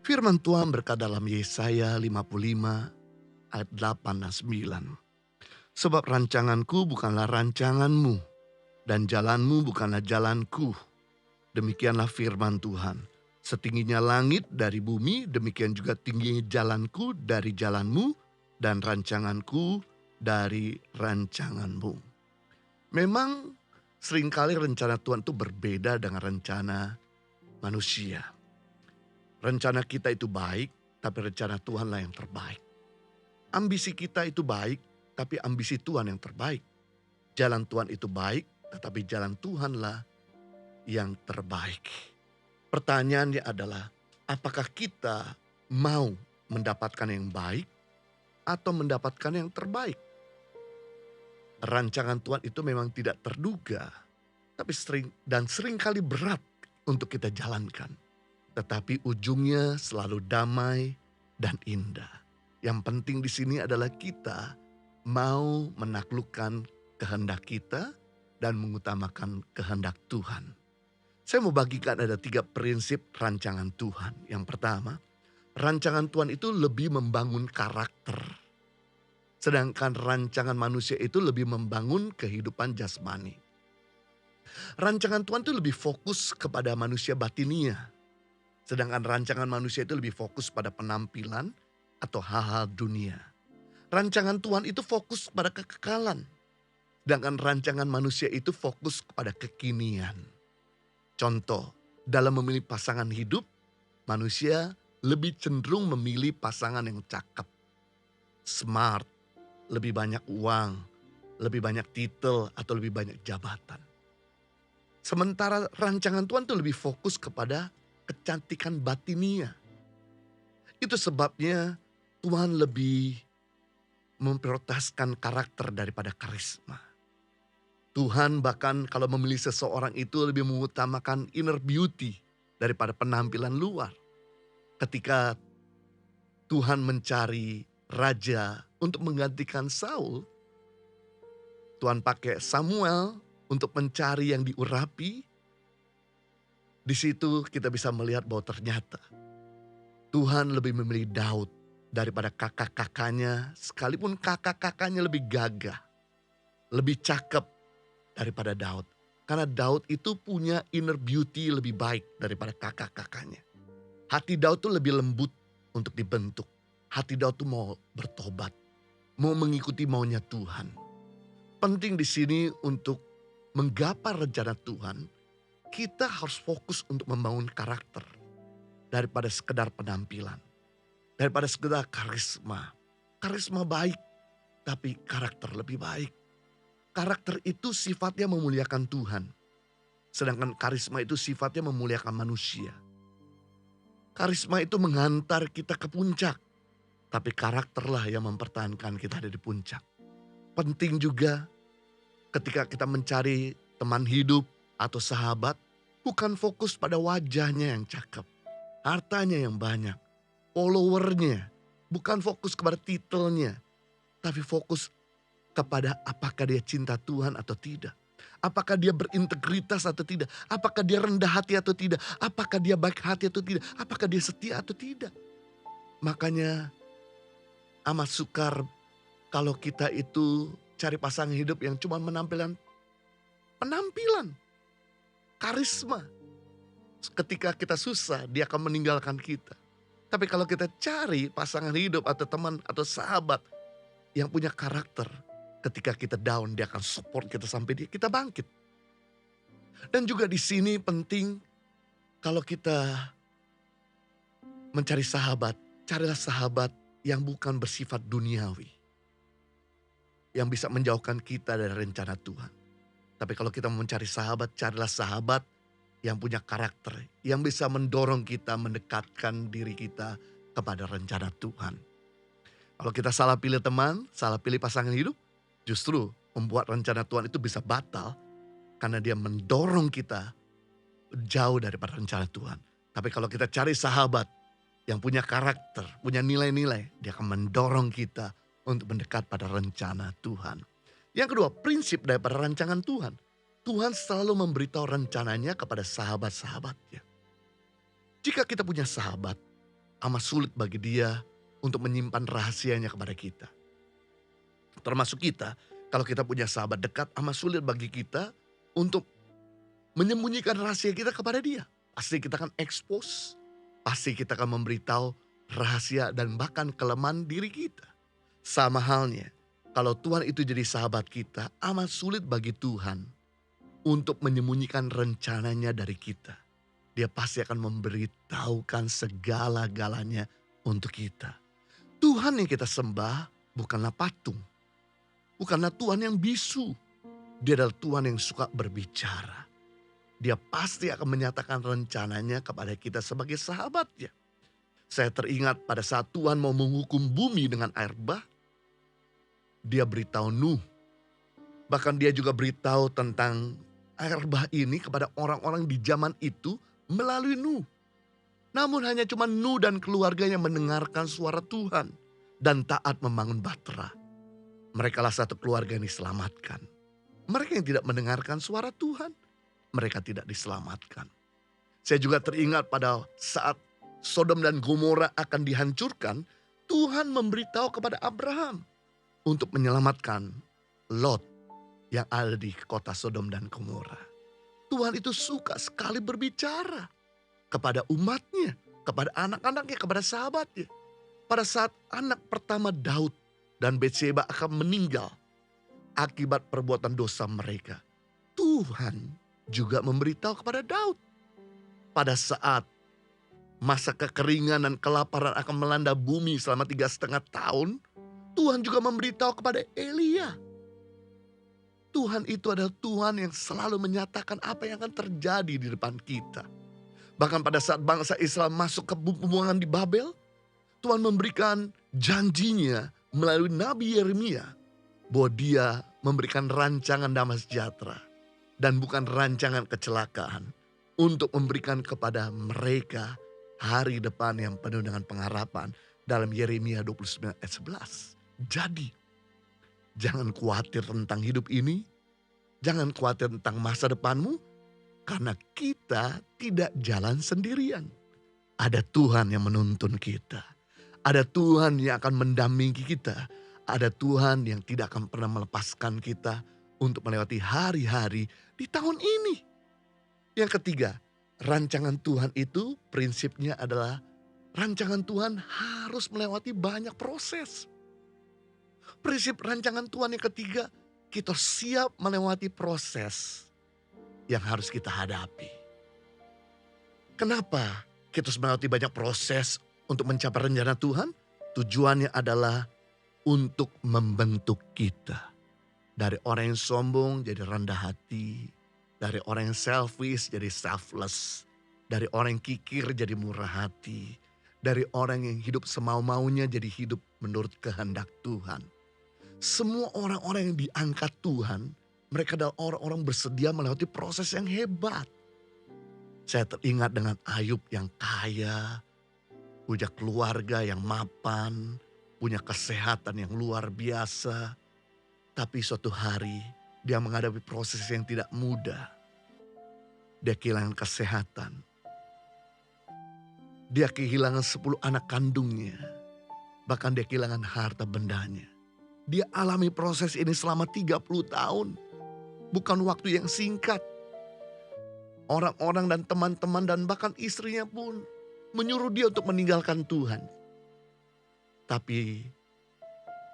Firman Tuhan berkata dalam Yesaya 55 ayat 8 dan 9. Sebab rancanganku bukanlah rancanganmu dan jalanmu bukanlah jalanku. Demikianlah firman Tuhan. Setingginya langit dari bumi, demikian juga tingginya jalanku dari jalanmu dan rancanganku dari rancanganmu. Memang seringkali rencana Tuhan itu berbeda dengan rencana manusia. Rencana kita itu baik, tapi rencana Tuhanlah yang terbaik. Ambisi kita itu baik, tapi ambisi Tuhan yang terbaik. Jalan Tuhan itu baik, tetapi jalan Tuhanlah yang terbaik. Pertanyaannya adalah, apakah kita mau mendapatkan yang baik atau mendapatkan yang terbaik? Rancangan Tuhan itu memang tidak terduga, tapi seringkali berat untuk kita jalankan. Tetapi ujungnya selalu damai dan indah. Yang penting di sini adalah kita mau menaklukkan kehendak kita dan mengutamakan kehendak Tuhan. Saya mau bagikan ada 3 prinsip rancangan Tuhan. Yang pertama, rancangan Tuhan itu lebih membangun karakter. Sedangkan rancangan manusia itu lebih membangun kehidupan jasmani. Rancangan Tuhan itu lebih fokus kepada manusia batinia. Sedangkan rancangan manusia itu lebih fokus pada penampilan atau hal-hal dunia. Rancangan Tuhan itu fokus pada kekekalan. Sedangkan rancangan manusia itu fokus kepada kekinian. Contoh, dalam memilih pasangan hidup, manusia lebih cenderung memilih pasangan yang cakep, smart, lebih banyak uang, lebih banyak titel, atau lebih banyak jabatan. Sementara rancangan Tuhan itu lebih fokus kepada kecantikan batinia. Itu sebabnya Tuhan lebih memprioritaskan karakter daripada karisma. Tuhan bahkan kalau memilih seseorang itu lebih mengutamakan inner beauty daripada penampilan luar. Ketika Tuhan mencari raja untuk menggantikan Saul, Tuhan pakai Samuel untuk mencari yang diurapi. Di situ kita bisa melihat bahwa ternyata Tuhan lebih memilih Daud daripada kakak-kakaknya, sekalipun kakak-kakaknya lebih gagah, lebih cakep daripada Daud. Karena Daud itu punya inner beauty lebih baik daripada kakak-kakaknya. Hati Daud tuh lebih lembut untuk dibentuk. Hati Daud tuh mau bertobat, mau mengikuti maunya Tuhan. Penting di sini untuk menggapai rencana Tuhan, kita harus fokus untuk membangun karakter daripada sekedar penampilan, daripada sekedar karisma. Karisma baik, tapi karakter lebih baik. Karakter itu sifatnya memuliakan Tuhan, sedangkan karisma itu sifatnya memuliakan manusia. Karisma itu menghantar kita ke puncak, tapi karakterlah yang mempertahankan kita ada di puncak. Penting juga ketika kita mencari teman hidup atau sahabat, bukan fokus pada wajahnya yang cakep, hartanya yang banyak, followernya, bukan fokus kepada titelnya, tapi fokus kepada apakah dia cinta Tuhan atau tidak. Apakah dia berintegritas atau tidak. Apakah dia rendah hati atau tidak. Apakah dia baik hati atau tidak. Apakah dia setia atau tidak. Makanya amat sukar kalau kita itu cari pasangan hidup yang cuma penampilan, karisma. Ketika kita susah, dia akan meninggalkan kita. Tapi kalau kita cari pasangan hidup atau teman atau sahabat yang punya karakter, ketika kita down dia akan support kita sampai kita bangkit. Dan juga di sini penting kalau kita mencari sahabat, carilah sahabat yang bukan bersifat duniawi. Yang bisa menjauhkan kita dari rencana Tuhan. Tapi kalau kita mau mencari sahabat, carilah sahabat yang punya karakter, yang bisa mendorong kita mendekatkan diri kita kepada rencana Tuhan. Kalau kita salah pilih teman, salah pilih pasangan hidup, justru membuat rencana Tuhan itu bisa batal karena dia mendorong kita jauh daripada rencana Tuhan. Tapi kalau kita cari sahabat yang punya karakter, punya nilai-nilai, dia akan mendorong kita untuk mendekat pada rencana Tuhan. Yang kedua, prinsip daripada rancangan Tuhan. Tuhan selalu memberitahu rencananya kepada sahabat-sahabatnya. Jika kita punya sahabat, amat sulit bagi dia untuk menyimpan rahasianya kepada kita. Termasuk kita, kalau kita punya sahabat dekat, amat sulit bagi kita untuk menyembunyikan rahasia kita kepada dia. Pasti kita akan expose, pasti kita akan memberitahu rahasia dan bahkan kelemahan diri kita. Sama halnya, kalau Tuhan itu jadi sahabat kita, amat sulit bagi Tuhan untuk menyembunyikan rencananya dari kita. Dia pasti akan memberitahukan segala-galanya untuk kita. Tuhan yang kita sembah bukanlah patung. Bukanlah Tuhan yang bisu. Dia adalah Tuhan yang suka berbicara. Dia pasti akan menyatakan rencananya kepada kita sebagai sahabatnya. Saya teringat pada saat Tuhan mau menghukum bumi dengan air bah. Dia beritahu Nuh. Bahkan dia juga beritahu tentang air bah ini kepada orang-orang di zaman itu melalui Nuh. Namun hanya cuma Nuh dan keluarganya mendengarkan suara Tuhan dan taat membangun bahtera. Merekalah satu keluarga yang diselamatkan. Mereka yang tidak mendengarkan suara Tuhan, mereka tidak diselamatkan. Saya juga teringat pada saat Sodom dan Gomora akan dihancurkan, Tuhan memberitahu kepada Abraham untuk menyelamatkan Lot yang ada di kota Sodom dan Gomora. Tuhan itu suka sekali berbicara kepada umatnya, kepada anak-anaknya, kepada sahabatnya. Pada saat anak pertama Daud dan Betseba akan meninggal akibat perbuatan dosa mereka, Tuhan juga memberitahu kepada Daud. Pada saat masa kekeringan dan kelaparan akan melanda bumi selama 3,5 tahun, Tuhan juga memberitahu kepada Elia. Tuhan itu adalah Tuhan yang selalu menyatakan apa yang akan terjadi di depan kita. Bahkan pada saat bangsa Israel masuk ke pembuangan di Babel, Tuhan memberikan janjinya melalui Nabi Yeremia bahwa dia memberikan rancangan damai sejahtera dan bukan rancangan kecelakaan untuk memberikan kepada mereka hari depan yang penuh dengan pengharapan dalam Yeremia 29 ayat 11. Jadi, jangan khawatir tentang hidup ini, jangan khawatir tentang masa depanmu, karena kita tidak jalan sendirian. Ada Tuhan yang menuntun kita. Ada Tuhan yang akan mendampingi kita. Ada Tuhan yang tidak akan pernah melepaskan kita untuk melewati hari-hari di tahun ini. Yang ketiga, rancangan Tuhan itu prinsipnya adalah rancangan Tuhan harus melewati banyak proses. Prinsip rancangan Tuhan yang ketiga, kita siap melewati proses yang harus kita hadapi. Kenapa kita harus melewati banyak proses untuk mencapai rencana Tuhan? Tujuannya adalah untuk membentuk kita. Dari orang yang sombong jadi rendah hati. Dari orang yang selfish jadi selfless. Dari orang yang kikir jadi murah hati. Dari orang yang hidup semau-maunya jadi hidup menurut kehendak Tuhan. Semua orang-orang yang diangkat Tuhan, mereka adalah orang-orang bersedia melewati proses yang hebat. Saya teringat dengan Ayub yang kaya, punya keluarga yang mapan, punya kesehatan yang luar biasa. Tapi suatu hari dia menghadapi proses yang tidak mudah. Dia kehilangan kesehatan. Dia kehilangan 10 anak kandungnya. Bahkan dia kehilangan harta bendanya. Dia alami proses ini selama 30 tahun. Bukan waktu yang singkat. Orang-orang dan teman-teman dan bahkan istrinya pun menyuruh dia untuk meninggalkan Tuhan. Tapi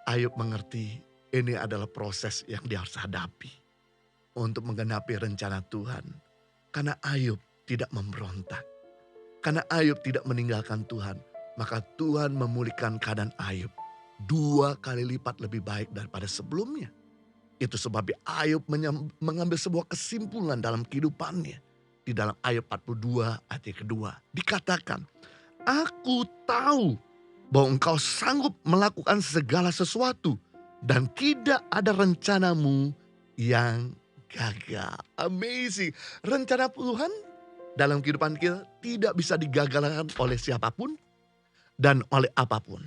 Ayub mengerti ini adalah proses yang dia harus hadapi untuk menggenapi rencana Tuhan. Karena Ayub tidak memberontak. Karena Ayub tidak meninggalkan Tuhan. Maka Tuhan memulihkan keadaan Ayub 2 kali lipat lebih baik daripada sebelumnya. Itu sebabnya Ayub mengambil sebuah kesimpulan dalam kehidupannya. Di dalam Ayub 42 ayat yang kedua. Dikatakan, aku tahu bahwa engkau sanggup melakukan segala sesuatu. Dan tidak ada rencanamu yang gagal. Amazing. Rencana Tuhan dalam kehidupan kita tidak bisa digagalkan oleh siapapun dan oleh apapun.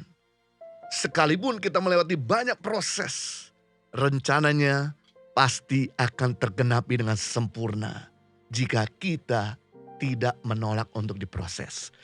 Sekalipun kita melewati banyak proses, rencananya pasti akan tergenapi dengan sempurna jika kita tidak menolak untuk diproses.